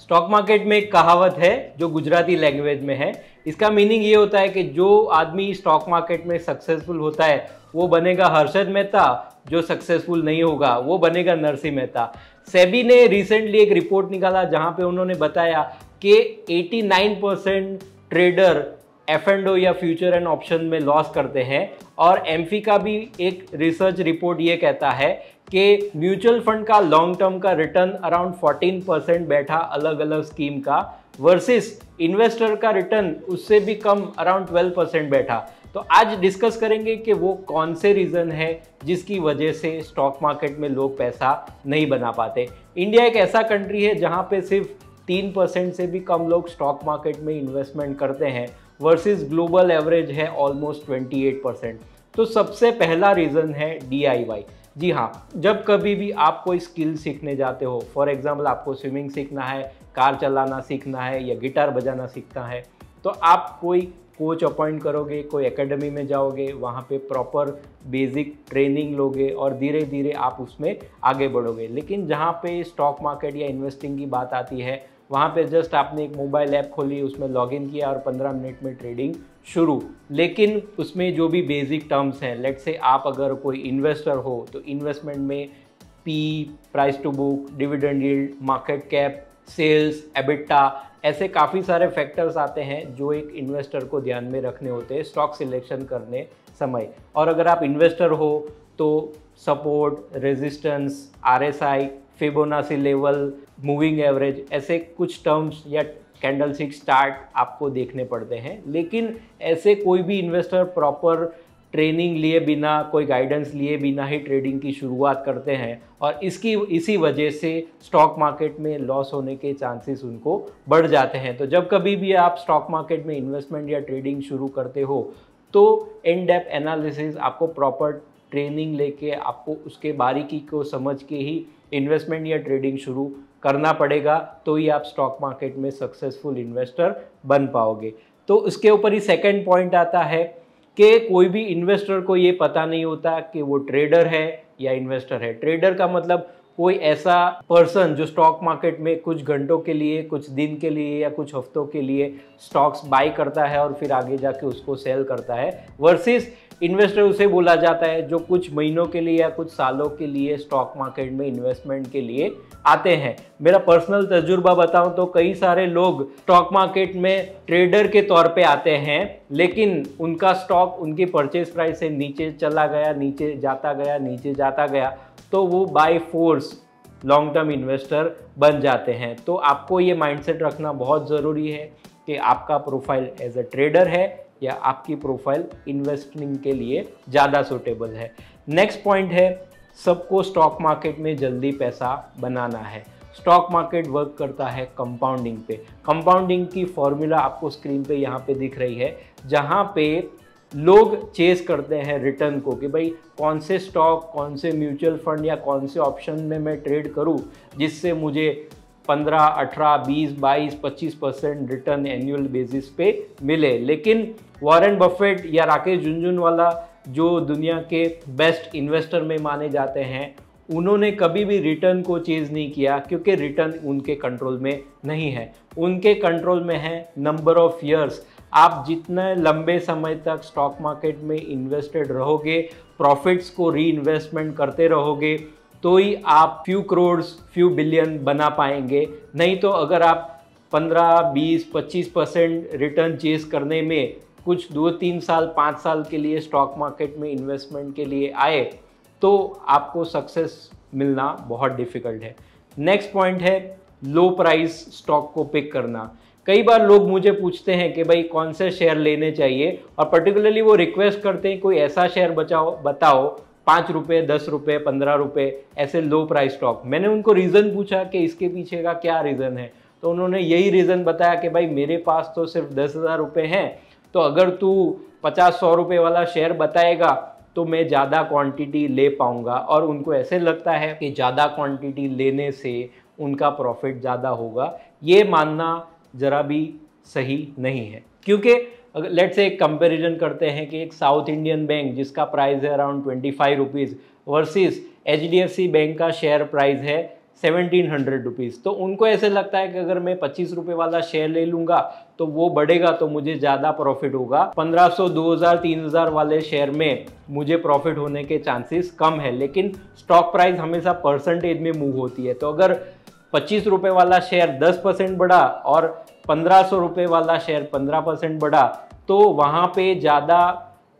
Stock market में एक कहावत है जो गुजराती लैंग्वेज में है। इसका मीनिंग ये होता है कि जो आदमी स्टॉक मार्केट में सक्सेसफुल होता है वो बनेगा हर्षद मेहता, जो सक्सेसफुल नहीं होगा वो बनेगा नरसिंह मेहता। सेबी ने रिसेंटली एक रिपोर्ट निकाला जहां पे उन्होंने बताया कि 89% ट्रेडर F&O या फ्यूचर एंड ऑप्शन में लॉस करते हैं। और एमफी का भी एक रिसर्च रिपोर्ट ये कहता है कि म्यूचुअल फंड का लॉन्ग टर्म का रिटर्न अराउंड 14% बैठा अलग अलग स्कीम का, वर्सेस इन्वेस्टर का रिटर्न उससे भी कम अराउंड 12% बैठा। तो आज डिस्कस करेंगे कि वो कौन से रीज़न है जिसकी वजह से स्टॉक मार्केट में लोग पैसा नहीं बना पाते। इंडिया एक ऐसा कंट्री है जहां पे सिर्फ 3% से भी कम लोग स्टॉक मार्केट में इन्वेस्टमेंट करते हैं, वर्सेस ग्लोबल एवरेज है ऑलमोस्ट 28%। तो सबसे पहला रीज़न है DIY। जी हाँ, जब कभी भी आप कोई स्किल सीखने जाते हो, फॉर एग्जांपल आपको स्विमिंग सीखना है, कार चलाना सीखना है या गिटार बजाना सीखना है, तो आप कोई कोच अपॉइंट करोगे, कोई एकेडमी में जाओगे, वहाँ पे प्रॉपर बेसिक ट्रेनिंग लोगे और धीरे धीरे आप उसमें आगे बढ़ोगे। लेकिन जहाँ पे स्टॉक मार्केट या इन्वेस्टिंग की बात आती है, वहाँ पे जस्ट आपने एक मोबाइल ऐप खोली, उसमें लॉगिन किया और 15 मिनट में ट्रेडिंग शुरू। लेकिन उसमें जो भी बेसिक टर्म्स हैं, लेट्स से आप अगर कोई इन्वेस्टर हो तो इन्वेस्टमेंट में P, price to book, dividend yield, market cap, sales, EBITDA, ऐसे काफ़ी सारे फैक्टर्स आते हैं जो एक इन्वेस्टर को ध्यान में रखने होते हैं स्टॉक सिलेक्शन करने समय। और अगर आप इन्वेस्टर हो तो support, resistance, RSI, Fibonacci level, moving average, ऐसे कुछ टर्म्स या कैंडलस्टिक चार्ट आपको देखने पड़ते हैं। लेकिन ऐसे कोई भी इन्वेस्टर प्रॉपर ट्रेनिंग लिए बिना, कोई गाइडेंस लिए बिना ही ट्रेडिंग की शुरुआत करते हैं और इसी वजह से स्टॉक मार्केट में लॉस होने के चांसेस उनको बढ़ जाते हैं। तो जब कभी भी आप स्टॉक मार्केट में इन्वेस्टमेंट या ट्रेडिंग शुरू करते हो तो इन डेप्थ एनालिसिस, आपको प्रॉपर ट्रेनिंग लेके आपको उसके बारीकी को समझ के ही इन्वेस्टमेंट या ट्रेडिंग शुरू करना पड़ेगा, तो ही आप स्टॉक मार्केट में सक्सेसफुल इन्वेस्टर बन पाओगे। तो उसके ऊपर ही सेकंड पॉइंट आता है कि कोई भी इन्वेस्टर को ये पता नहीं होता कि वो ट्रेडर है या इन्वेस्टर है। ट्रेडर का मतलब कोई ऐसा पर्सन जो स्टॉक मार्केट में कुछ घंटों के लिए, कुछ दिन के लिए या कुछ हफ्तों के लिए स्टॉक्स बाई करता है और फिर आगे जाके उसको सेल करता है, वर्सेस इन्वेस्टर उसे बोला जाता है जो कुछ महीनों के लिए या कुछ सालों के लिए स्टॉक मार्केट में इन्वेस्टमेंट के लिए आते हैं। मेरा पर्सनल तजुर्बा बताऊं तो कई सारे लोग स्टॉक मार्केट में ट्रेडर के तौर पे आते हैं, लेकिन उनका स्टॉक उनकी परचेज प्राइस से नीचे चला गया, नीचे जाता गया, नीचे जाता गया, तो वो by force long term investor बन जाते हैं। तो आपको ये माइंडसेट रखना बहुत ज़रूरी है कि आपका प्रोफाइल एज अ ट्रेडर है या आपकी प्रोफाइल इन्वेस्टिंग के लिए ज़्यादा सूटेबल है। नेक्स्ट पॉइंट है, सबको स्टॉक मार्केट में जल्दी पैसा बनाना है। स्टॉक मार्केट वर्क करता है कंपाउंडिंग पे। कंपाउंडिंग की फॉर्मूला आपको स्क्रीन पे यहाँ पे दिख रही है, जहाँ पे लोग चेस करते हैं रिटर्न को कि भाई कौन से स्टॉक, कौन से म्यूचुअल फंड या कौन से ऑप्शन में मैं ट्रेड करूँ जिससे मुझे 15, 18, 20, 22, 25% रिटर्न एनुअल बेसिस पे मिले। लेकिन वॉरेन बफेट या राकेश झुनझुनवाला जो दुनिया के बेस्ट इन्वेस्टर में माने जाते हैं, उन्होंने कभी भी रिटर्न को चेज नहीं किया, क्योंकि रिटर्न उनके कंट्रोल में नहीं है। उनके कंट्रोल में है नंबर ऑफ ईयर्स। आप जितने लंबे समय तक स्टॉक मार्केट में इन्वेस्टेड रहोगे, प्रॉफिट्स को री इन्वेस्टमेंट करते रहोगे, तो ही आप फ्यू करोड़, फ्यू बिलियन बना पाएंगे। नहीं तो अगर आप 15, 20, 25% रिटर्न चेज करने में कुछ 2-3 साल, 5 साल के लिए स्टॉक मार्केट में इन्वेस्टमेंट के लिए आए तो आपको सक्सेस मिलना बहुत डिफिकल्ट है। नेक्स्ट पॉइंट है लो प्राइस स्टॉक को पिक करना। कई बार लोग मुझे पूछते हैं कि भाई कौन से शेयर लेने चाहिए, और पर्टिकुलरली वो रिक्वेस्ट करते हैं कोई ऐसा शेयर बताओ 5 रुपये, 10 रुपये, 15 रुपये, ऐसे लो प्राइस स्टॉक। मैंने उनको रीज़न पूछा कि इसके पीछे का क्या रीज़न है, तो उन्होंने यही रीज़न बताया कि भाई मेरे पास तो सिर्फ 10,000 रुपये हैं, तो अगर तू 50-100 रुपये वाला शेयर बताएगा तो मैं ज़्यादा क्वांटिटी ले पाऊंगा। और उनको ऐसे लगता है कि ज़्यादा क्वांटिटी लेने से उनका प्रॉफिट ज़्यादा होगा। ये मानना ज़रा भी सही नहीं है, क्योंकि लेट्स से एक कंपैरिजन करते हैं कि एक साउथ इंडियन बैंक जिसका प्राइस है around 25 rupees versus HDFC bank का शेयर प्राइस है 1700 रुपीज़। तो उनको ऐसे लगता है कि अगर मैं 25 रुपये वाला शेयर ले लूँगा तो वो बढ़ेगा तो मुझे ज़्यादा प्रॉफिट होगा, 1500, 2000, 3000 वाले शेयर में मुझे प्रॉफिट होने के चांसेस कम है। लेकिन स्टॉक प्राइस हमेशा परसेंटेज में मूव होती है, तो अगर 25 रुपये वाला शेयर 10% बढ़ा और 1500 रुपये वाला शेयर 15% बढ़ा तो वहाँ पे ज़्यादा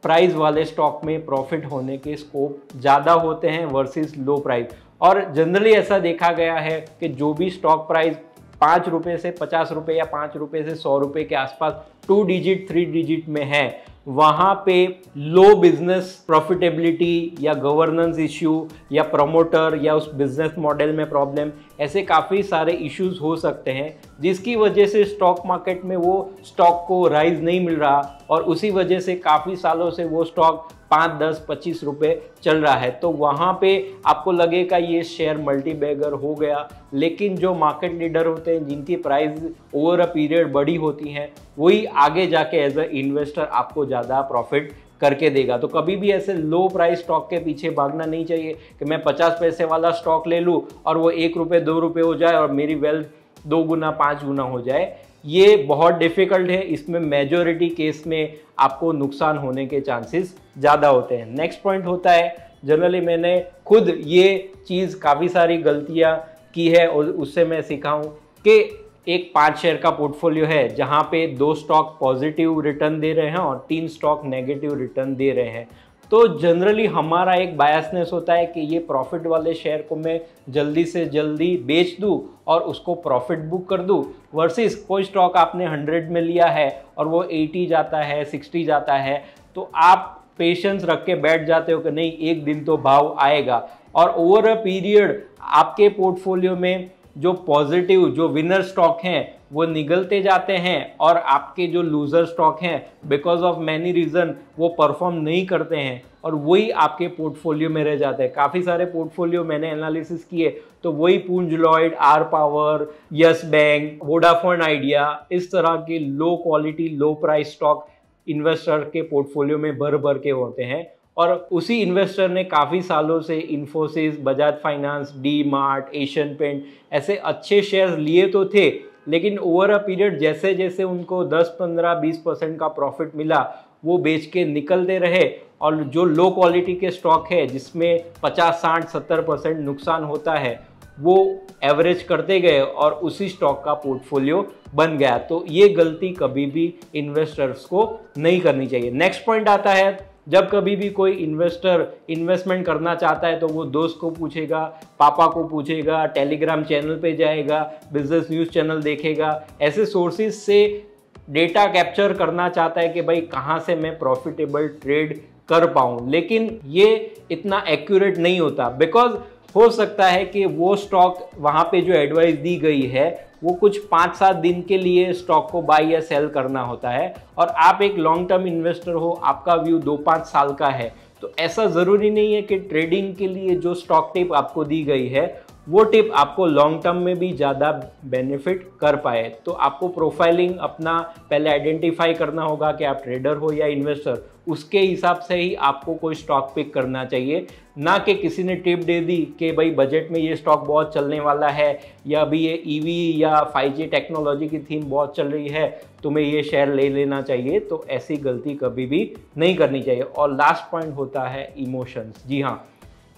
प्राइस वाले स्टॉक में प्रॉफिट होने के स्कोप ज़्यादा होते हैं वर्सेस लो प्राइस। और जनरली ऐसा देखा गया है कि जो भी स्टॉक प्राइस 5 रुपये से 50 रुपये या 5 रुपये से 100 रुपये के आसपास 2 डिजिट 3 डिजिट में है, वहाँ पे लो बिजनेस प्रॉफिटेबिलिटी या गवर्नेंस इश्यू या प्रमोटर या उस बिजनेस मॉडल में प्रॉब्लम, ऐसे काफ़ी सारे इश्यूज हो सकते हैं जिसकी वजह से स्टॉक मार्केट में वो स्टॉक को राइज नहीं मिल रहा और उसी वजह से काफ़ी सालों से वो स्टॉक 5, 10, 25 रुपये चल रहा है। तो वहाँ पे आपको लगेगा ये शेयर मल्टी बैगर हो गया, लेकिन जो मार्केट लीडर होते हैं जिनकी प्राइस ओवर अ पीरियड बड़ी होती हैं वही आगे जाके एज अ इन्वेस्टर आपको ज़्यादा प्रॉफिट करके देगा। तो कभी भी ऐसे लो प्राइस स्टॉक के पीछे भागना नहीं चाहिए कि मैं 50 पैसे वाला स्टॉक ले लूँ और वो 1 रुपये 2 रुपये हो जाए और मेरी वेल्थ 2 गुना 5 गुना हो जाए। ये बहुत डिफ़िकल्ट है, इसमें मेजॉरिटी केस में आपको नुकसान होने के चांसेस ज़्यादा होते हैं। नेक्स्ट पॉइंट होता है, जनरली मैंने खुद ये चीज़ काफ़ी सारी गलतियाँ की है और उससे मैं सीखा हूँ कि एक 5 शेयर का पोर्टफोलियो है जहाँ पे 2 स्टॉक पॉजिटिव रिटर्न दे रहे हैं और 3 स्टॉक नेगेटिव रिटर्न दे रहे हैं। तो जनरली हमारा एक बायसनेस होता है कि ये प्रॉफिट वाले शेयर को मैं जल्दी से जल्दी बेच दूं और उसको प्रॉफिट बुक कर दूं, वर्सेस कोई स्टॉक आपने 100 में लिया है और वो 80 जाता है, 60 जाता है, तो आप पेशेंस रख के बैठ जाते हो कि नहीं एक दिन तो भाव आएगा। और ओवर अ पीरियड आपके पोर्टफोलियो में जो पॉजिटिव जो विनर स्टॉक हैं वो निगलते जाते हैं और आपके जो लूजर स्टॉक हैं बिकॉज ऑफ मैनी रीज़न वो परफॉर्म नहीं करते हैं और वही आपके पोर्टफोलियो में रह जाते हैं। काफ़ी सारे पोर्टफोलियो मैंने एनालिसिस किए तो वही पूंज लॉयड, आर पावर, यस बैंक, वोडाफोन आइडिया, इस तरह के low quality low price stock investor के पोर्टफोलियो में भर भर के होते हैं और उसी इन्वेस्टर ने काफ़ी सालों से इन्फोसिस, बजाज फाइनेंस, डी मार्ट, एशियन पेंट ऐसे अच्छे शेयर्स लिए तो थे, लेकिन ओवर अ पीरियड जैसे जैसे उनको 10, 15, 20% का प्रॉफिट मिला वो बेच के निकलते रहे और जो लो क्वालिटी के स्टॉक है जिसमें 50, 60, 70% नुकसान होता है वो एवरेज करते गए और उसी स्टॉक का पोर्टफोलियो बन गया। तो ये गलती कभी भी इन्वेस्टर्स को नहीं करनी चाहिए। नेक्स्ट पॉइंट आता है, जब कभी भी कोई इन्वेस्टर इन्वेस्टमेंट करना चाहता है तो वो दोस्त को पूछेगा, पापा को पूछेगा, टेलीग्राम चैनल पे जाएगा, बिजनेस न्यूज़ चैनल देखेगा, ऐसे सोर्सेज से डेटा कैप्चर करना चाहता है कि भाई कहाँ से मैं प्रॉफिटेबल ट्रेड कर पाऊँ। लेकिन ये इतना एक्यूरेट नहीं होता बिकॉज हो सकता है कि वो स्टॉक वहाँ पे जो एडवाइस दी गई है वो कुछ 5-7 दिन के लिए स्टॉक को बाई या सेल करना होता है और आप एक लॉन्ग टर्म इन्वेस्टर हो, आपका व्यू 2-5 साल का है, तो ऐसा ज़रूरी नहीं है कि ट्रेडिंग के लिए जो स्टॉक टिप आपको दी गई है वो टिप आपको लॉन्ग टर्म में भी ज़्यादा बेनिफिट कर पाए। तो आपको प्रोफाइलिंग अपना पहले आइडेंटिफाई करना होगा कि आप ट्रेडर हो या इन्वेस्टर, उसके हिसाब से ही आपको कोई स्टॉक पिक करना चाहिए, ना कि किसी ने टिप दे दी कि भाई बजट में ये स्टॉक बहुत चलने वाला है या अभी ये ईवी या 5G टेक्नोलॉजी की थीम बहुत चल रही है, तुम्हें ये शेयर ले लेना चाहिए। तो ऐसी गलती कभी भी नहीं करनी चाहिए। और लास्ट पॉइंट होता है इमोशंस। जी हाँ,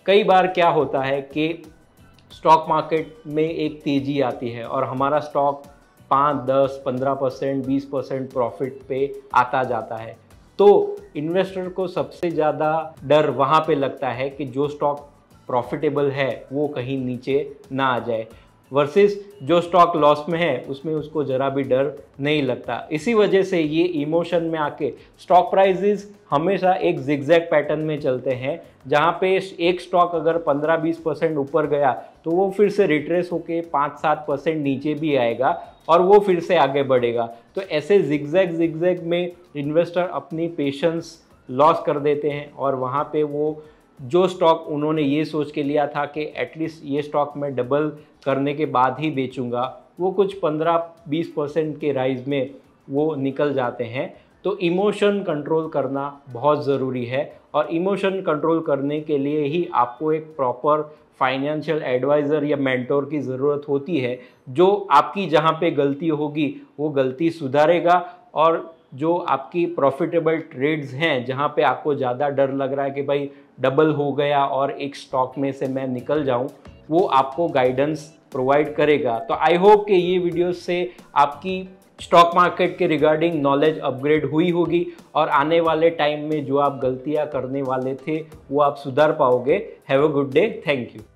कई बार क्या होता है कि स्टॉक मार्केट में एक तेज़ी आती है और हमारा स्टॉक 5, 10, 15%, 20% प्रॉफिट पे आता जाता है, तो इन्वेस्टर को सबसे ज़्यादा डर वहाँ पे लगता है कि जो स्टॉक प्रॉफिटेबल है वो कहीं नीचे ना आ जाए, वर्सेस जो स्टॉक लॉस में है उसमें उसको ज़रा भी डर नहीं लगता। इसी वजह से ये इमोशन में आके स्टॉक प्राइजेस हमेशा एक जिगजैग पैटर्न में चलते हैं, जहाँ पे एक स्टॉक अगर 15-20% ऊपर गया तो वो फिर से रिट्रेस होके 5-7% नीचे भी आएगा और वो फिर से आगे बढ़ेगा। तो ऐसे जिगजैग में इन्वेस्टर अपनी पेशेंस लॉस कर देते हैं और वहाँ पे वो जो स्टॉक उन्होंने ये सोच के लिया था कि एटलीस्ट ये स्टॉक मैं डबल करने के बाद ही बेचूंगा, वो कुछ 15-20% के राइज में वो निकल जाते हैं। तो इमोशन कंट्रोल करना बहुत ज़रूरी है और इमोशन कंट्रोल करने के लिए ही आपको एक प्रॉपर फाइनेंशियल एडवाइज़र या मेंटोर की ज़रूरत होती है, जो आपकी जहाँ पे गलती होगी वो गलती सुधारेगा और जो आपकी प्रॉफिटेबल ट्रेड्स हैं जहाँ पे आपको ज़्यादा डर लग रहा है कि भाई डबल हो गया और एक स्टॉक में से मैं निकल जाऊँ, वो आपको गाइडेंस प्रोवाइड करेगा। तो आई होप कि ये वीडियो से आपकी स्टॉक मार्केट के रिगार्डिंग नॉलेज अपग्रेड हुई होगी और आने वाले टाइम में जो आप गलतियां करने वाले थे वो आप सुधार पाओगे। Have a good day. Thank you.